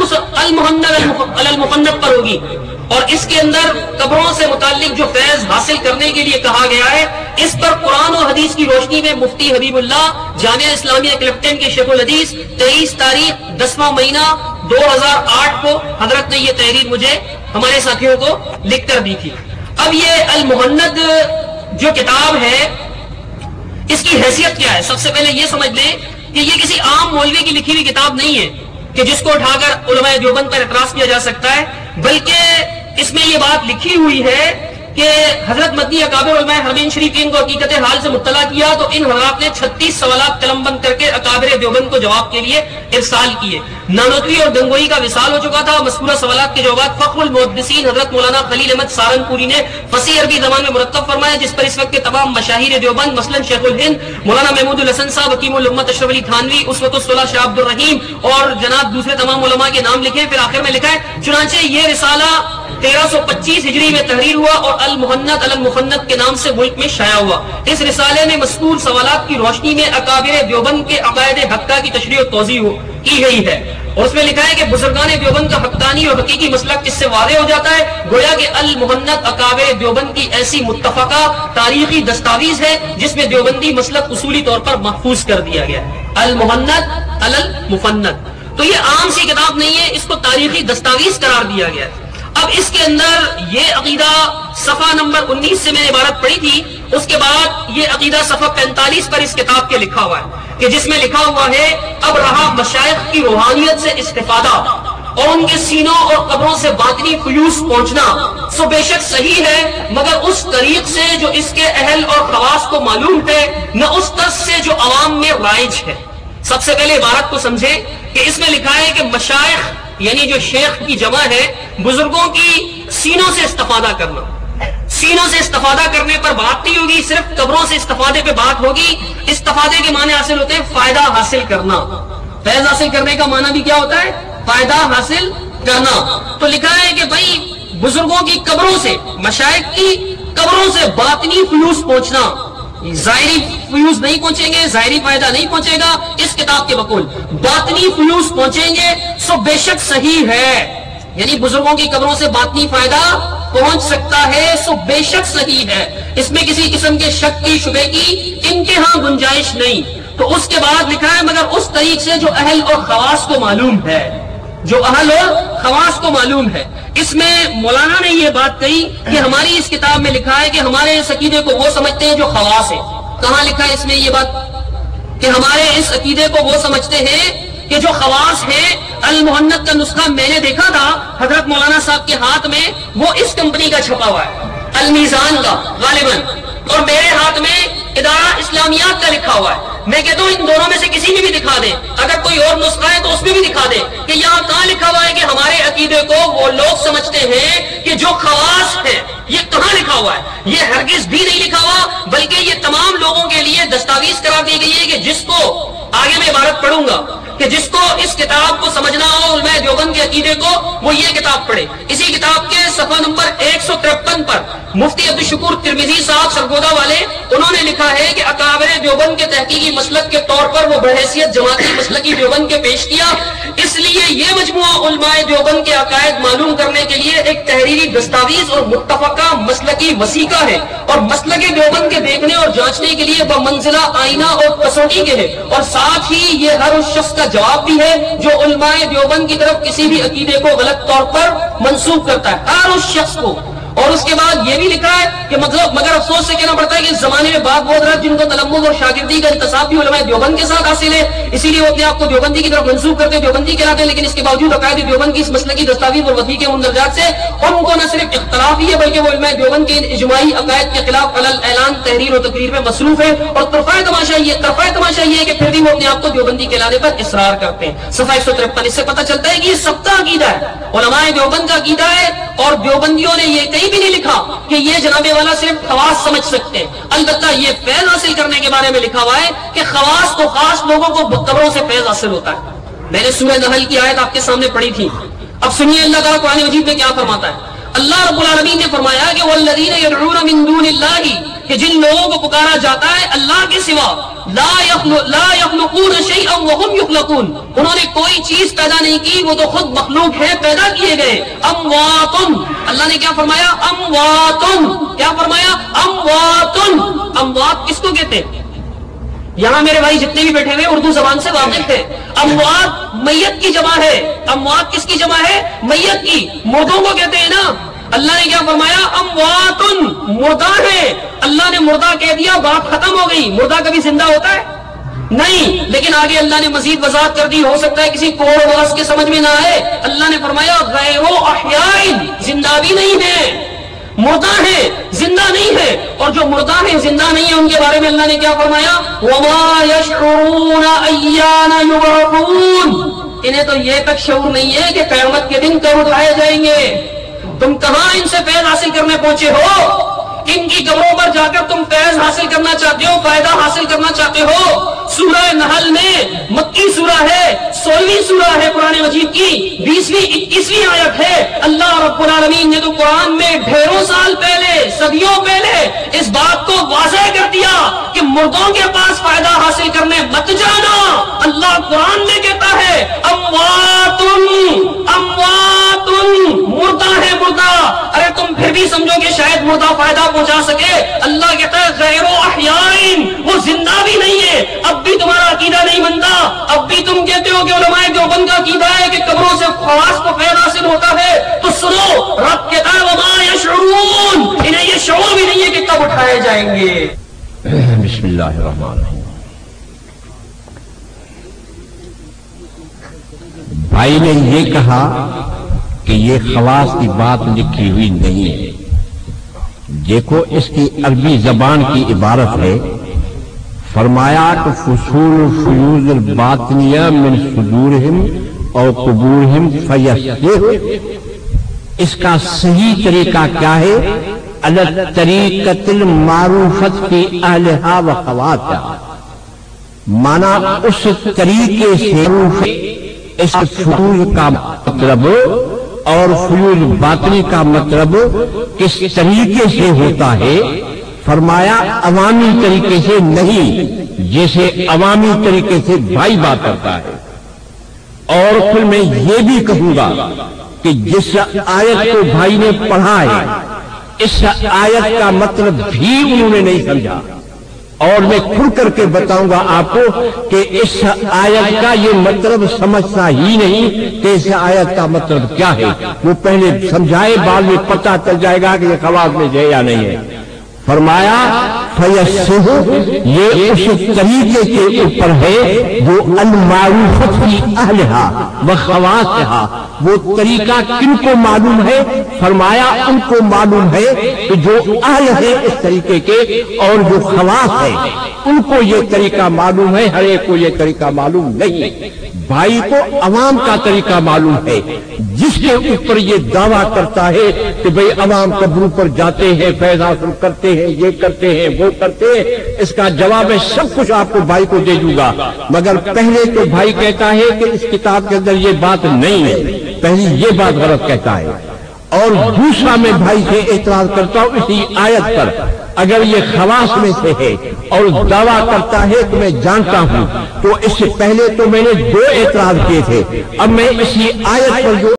اس المحند المفند پر ہوگی، اور اس کے اندر قبروں سے متعلق جو فیض حاصل کرنے کے لیے کہا گیا ہے، اس پر قرآن و حدیث کی روشنی میں مفتی حبیب اللہ جامعہ اسلامیہ کلپٹن کے شیخ الحدیث 23 تاریخ 10واں مہینہ 2008 کو حضرت نے یہ تحریر مجھے ہمارے ساتھیوں کو لکھ کر دی تھی۔ اب یہ المحند جو کتاب ہے اس کی حیثیت کیا ہے؟ سب سے پہلے یہ سمجھ لیں کہ یہ کسی عام مولوی کی لکھی ہوئی کتاب نہیں ہے کہ جس کو اٹھا کر علماء دیوبند پر اعتراض کیا جا سکتا ہے، بلکہ اس میں یہ بات لکھی ہوئی ہے کہ حضرت مدنی اکابر علماء حرمین شریفین کو حقیقت حال سے مطلع کیا تو ان حضرات نے 36 سوالات قلم بند کر کے اکابر دیوبند کو جواب کے لیے ارسال کیے۔ نانوتوی اور گنگوئی کا وصال ہو چکا تھا۔ مذکورہ سوالات کے جوابات فخر المحدثین حضرت مولانا خلیل احمد سہارنپوری نے فصیح عربی زبان میں مرتب فرمایا، جس پر اس وقت کے تمام مشاہیر دیوبند مثلا شیخ الہند مولانا محمود الحسن صاحب، حکیم الامت اشرف علی تھانوی، اسوۃ الصلح شاہ عبد الرحیم اور جناب دوسرے تمام علماء کے نام لکھے۔ پھر آخر میں لکھا ہے چنانچہ یہ رسالہ 1325 ہجری میں تحریر ہوا اور المحند المفند کے نام سے ملک میں شائع ہوا۔ اس رسالے میں مذکور سوالات کی روشنی میں اکابر دیوبند کے عقائد حقہ کی تشریح و توضیح کی گئی ہے، اور اس میں لکھا ہے کہ بزرگان دیوبند کا حقانی اور حقیقی مسلک اس سے واضح ہو جاتا ہے، گویا کہ المحند اکابر دیوبند کی ایسی متفقہ تاریخی دستاویز ہے جس میں دیوبندی مسلک اصولی طور پر محفوظ کر دیا گیا ہے۔ المحند المفند تو یہ عام سی کتاب نہیں ہے، اس کو تاریخی دستاویز قرار دیا گیا ہے۔ اب اس کے اندر یہ عقیدہ صفحہ نمبر 19 سے میں نے عبارت پڑھی تھی، اس کے بعد یہ عقیدہ صفحہ 45 پر اس کتاب کے لکھا ہوا ہے کہ جس میں لکھا ہوا ہے اب رہا مشائخ کی روحانیت سے استفادہ اور ان کے سینوں اور قبروں سے باطنی فیوز پہنچنا، سو بے شک صحیح ہے، مگر اس طریق سے جو اس کے اہل اور خواص کو معلوم ہے، نہ اس طرز سے جو عوام میں رائج ہے۔ سب سے پہلے عبارت کو سمجھیں کہ اس میں لکھا ہے کہ مشائخ یعنی جو شیخ کی جمع ہے، بزرگوں کی سینوں سے استفادہ کرنا۔ سینوں سے استفادہ کرنے پر بات نہیں ہوگی، صرف قبروں سے استفادے پہ بات ہوگی۔ استفادے کے معنی حاصل ہوتے ہیں فائدہ حاصل کرنا، فیض حاصل کرنے کا معنی بھی کیا ہوتا ہے؟ فائدہ حاصل کرنا۔ تو لکھا ہے کہ بھائی بزرگوں کی قبروں سے، مشائخ کی قبروں سے باطنی فیوز پہنچنا، ظاہری فیوز نہیں پہنچیں گے، ظاہری فائدہ نہیں پہنچے گا، اس کتاب کے بقول باطنی فیوز پہنچیں گے، سو بے شک صحیح ہے، یعنی بزرگوں کی قبروں سے باطنی فائدہ پہنچ سکتا ہے، سو بے شک صحیح ہے، اس میں کسی قسم کے شک کی شبہ کی انتہا گنجائش نہیں۔ تو اس کے بعد لکھا ہے مگر اس طریق سے جو اہل اور خواص کو معلوم ہے، جو اہل اور خواص کو معلوم ہے۔ اس میں مولانا نے یہ بات کہی کہ ہماری اس کتاب میں لکھا ہے کہ ہمارے اس عقیدے کو وہ سمجھتے ہیں جو خواص ہے۔ کہاں لکھا ہے اس میں یہ بات کہ ہمارے اس عقیدے کو وہ سمجھتے ہیں کہ جو خواص ہے؟ المحند کا نسخہ میں نے دیکھا تھا حضرت مولانا صاحب کے ہاتھ میں، وہ اس کمپنی کا چھپا ہوا ہے، المیزان کا غالباً، اور میرے ہاتھ میں ادارہ اسلامیات کا لکھا ہوا ہے۔ میں کہتا ہوں ان دونوں میں سے کسی میں بھی دکھا دیں، اگر کوئی اور نسخہ ہے تو اس میں بھی دکھا دیں کہ یہاں کہاں لکھا ہوا ہے کہ ہمارے عقیدے کو وہ لوگ سمجھتے ہیں کہ جو خواص ہے۔ یہ کہاں لکھا ہوا ہے؟ یہ ہرگز بھی نہیں لکھا ہوا، بلکہ یہ تمام لوگوں کے لیے دستاویز قرار دی گئی ہے کہ جس کو آگے میں عبارت پڑھوں گا کہ جس کو اس کتاب کو سمجھنا ہو علماء دیوبند کے عقیدے کو، وہ یہ کتاب پڑھے۔ اسی کتاب کے صفحہ نمبر 153 پر مفتی عبدالشکور ترمذی صاحب سرگودا والے، انہوں نے لکھا ہے کہ اکابر دیوبند کے تحقیقی مسلک کے طور پر وہ بحیثیت جماعتی مسلکی دیوبند کے پیش کیا، اس لیے یہ مجموعہ علماء دیوبند کے عقائد معلوم کرنے کے لیے ایک تحریری دستاویز اور متفقہ مسلکی وسیقہ ہے، اور مسلک دیوبند کے دیکھنے اور جانچنے کے لیے بمنزلہ آئینہ اور کسوٹی کے ہے، اور ساتھ ہی یہ ہر اس شخص کا جواب بھی ہے جو علماء دیوبند کی طرف کسی بھی عقیدے کو غلط طور پر منسوب کرتا ہے، ہر اس شخص کو۔ اور اس کے بعد یہ بھی لکھا ہے کہ مگر افسوس سے کہنا پڑتا ہے کہ اس زمانے میں بعض وہ حضرات جن کو تلمذ اور شاگردی کا انتصاب بھی علماء دیوبند کے ساتھ حاصل ہے، اسی لیے وہ اپنے آپ کو دیوبندی کی طرف منسوب کرتے ہیں، دیوبندی کہلاتے ہیں، لیکن اس کے باوجود عقائد دیوبند کی اس مسلکی دستاویز اور وثیقے مندرجات سے ان کو نہ صرف اختلاف ہی ہے بلکہ وہ علماء دیوبند کے اجماعی عقائد کے خلاف علل اعلان تحریر و تقریر میں مصروف ہے، اور طرفہ تماشا یہ ہے کہ پھر بھی وہ اپنے آپ کو دیوبندی کہلانے پر اصرار کرتے ہیں۔ صفحہ 153 اس سے پتہ چلتا ہے کہ یہ سب کا عقیدہ ہے، علماء دیوبند کا عقیدہ ہے، اور دیوبندیوں نے یہ کہیں بھی نہیں لکھا کہ یہ جناب والا صرف خواص سمجھ سکتے ہیں۔ البتہ یہ فیض حاصل کرنے کے بارے میں لکھا ہوا ہے کہ خواص کو خاص لوگوں کو قبروں سے فیض حاصل ہوتا ہے۔ میں نے سورہ نحل کی آیت آپ کے سامنے پڑھی تھی، اب سنیے اللہ تعالیٰ قرآن مجید میں کیا فرماتا ہے۔ اللہ رب العالمین نے فرمایا کہ والذین یدعون من دون اللہ کہ جن لوگوں کو پکارا جاتا ہے اللہ کے سوا، لا یخلقون شیئا وهم یخلقون، انہوں نے کوئی چیز پیدا نہیں کی، وہ تو خود مخلوق ہے، پیدا کیے گئے۔ اموات، اللہ نے کیا فرمایا؟ اموات، کیا فرمایا؟ اموات۔ اموات کس کو کہتے ہیں؟ یہاں میرے بھائی جتنے بھی بیٹھے ہوئے اردو زبان سے واقف ہے۔ اموات میت کی جمع ہے۔ اموات کس کی جمع ہے؟ میت کی، مردوں کو کہتے ہیں نا۔ اللہ نے کیا فرمایا؟ اموات، مردہ ہے۔ اللہ نے مردہ کہہ دیا، بات ختم ہو گئی۔ مردہ کبھی زندہ ہوتا ہے؟ نہیں، لیکن آگے اللہ نے مزید وضاحت کر دی، ہو سکتا ہے کسی کوڑ واس کے سمجھ میں نہ آئے۔ اللہ نے فرمایا غیر احیاء، زندہ بھی نہیں ہے، مردہ ہے، زندہ نہیں ہے۔ اور جو مردہ ہے، زندہ نہیں ہے، ان کے بارے میں اللہ نے کیا فرمایا؟ وَمَا يَشْعُرُونَ أَيَّانَ يُبْعَثُونَ، انہیں تو یہ تک شعور نہیں ہے کہ قیامت کے دن کب اٹھائے جائیں گے۔ تم کہاں ان سے فیض حاصل کرنے پہنچے ہو؟ ان کی قبروں پر جا کر تم فیض حاصل کرنا چاہتے ہو، فائدہ حاصل کرنا چاہتے ہو۔ سورہ نحل میں، مکی سورہ ہے، 16ویں سورہ ہے قرآن مجید کی، 20ویں 21ویں آیت ہے۔ اللہ رب العالمین نے تو قرآن میں ڈھیروں سال پہلے، صدیوں پہلے اس بات کو واضح کر دیا کہ مردوں کے پاس فائدہ حاصل کرنے مت جانا۔ اللہ قرآن میں کہتا ہے اموات، اموات، مردہ ہے، مردہ۔ ارے تم پھر بھی سمجھو کہ شاید مردہ فائدہ پہنچا سکے۔ اللہ کہتا ہے غیر احیاء، وہ زندہ بھی نہیں ہے۔ اب بھی تمہارا عقیدہ نہیں بنتا، اب بھی تم کہتے ہو کہ علماء دیوبند کا عقیدہ ہے کہ قبروں سے خواص کو فیض حاصل ہوتا ہے، تو سنو، رب کہتا ہے وما یشعرون، انہیں یہ شعور بھی نہیں ہے کہ کب اٹھائے جائیں گے۔ بسم اللہ الرحمن الرحیم۔ بھائی نے یہ کہا کہ یہ خواص کی بات لکھی ہوئی نہیں ہے۔ دیکھو اس کی عربی زبان کی عبارت ہے، فرمایا کہ فصول فیوز الباطنیہ من صدورہم اور قبورہم فیصح، اس کا صحیح طریقہ کیا ہے؟ الطریقۃ المعروفۃ فی اہلہا و خواتہا، مانا اس طریقے سے معروف اس فیوز کا مطلب اور فیوز باطنی کا مطلب کس طریقے سے ہوتا ہے؟ فرمایا عوامی طریقے سے نہیں، جیسے عوامی طریقے سے بھائی بات کرتا ہے۔ اور پھر میں یہ بھی کہوں گا کہ جس آیت کو بھائی نے پڑھا ہے، اس آیت کا مطلب بھی انہوں نے نہیں سمجھا، اور میں کھل کر کے بتاؤں گا آپ کو کہ اس آیت کا یہ مطلب سمجھتا ہی نہیں کہ اس آیت کا مطلب کیا ہے۔ وہ پہلے سمجھائے، بعد میں پتہ چل جائے گا کہ یہ خواص میں ہے یا نہیں ہے۔ فرمایا فیصح، یہ اس طریقے کے اوپر ہے جو المعروفۃ فی اہلہا و خواصہا، وہ طریقہ کن کو معلوم ہے؟ فرمایا ان کو معلوم ہے کہ جو اہل ہے اس طریقے کے، اور جو خواص ہے ان کو یہ طریقہ معلوم ہے، ہر ایک کو یہ طریقہ معلوم نہیں۔ بھائی کو عوام کا طریقہ معلوم ہے، جس کے اوپر یہ دعویٰ کرتا ہے کہ بھئی عوام قبروں پر جاتے ہیں، فیض حاصل کرتے ہیں، یہ کرتے ہیں، وہ کرتے ہیں۔ اس کا جواب میں سب کچھ آپ کو بھائی کو دے دوں گا، مگر پہلے تو بھائی کہتا ہے کہ اس کتاب کے اندر یہ بات نہیں ہے، پہلی یہ بات غلط کہتا ہے۔ اور دوسرا میں بھائی سے اعتراض کرتا ہوں اسی آیت پر، اگر یہ خواص میں سے ہے اور دعویٰ کرتا ہے کہ میں جانتا ہوں، تو اس سے پہلے تو میں نے 2 اعتراض کیے تھے، اب میں اسی آیت پر جو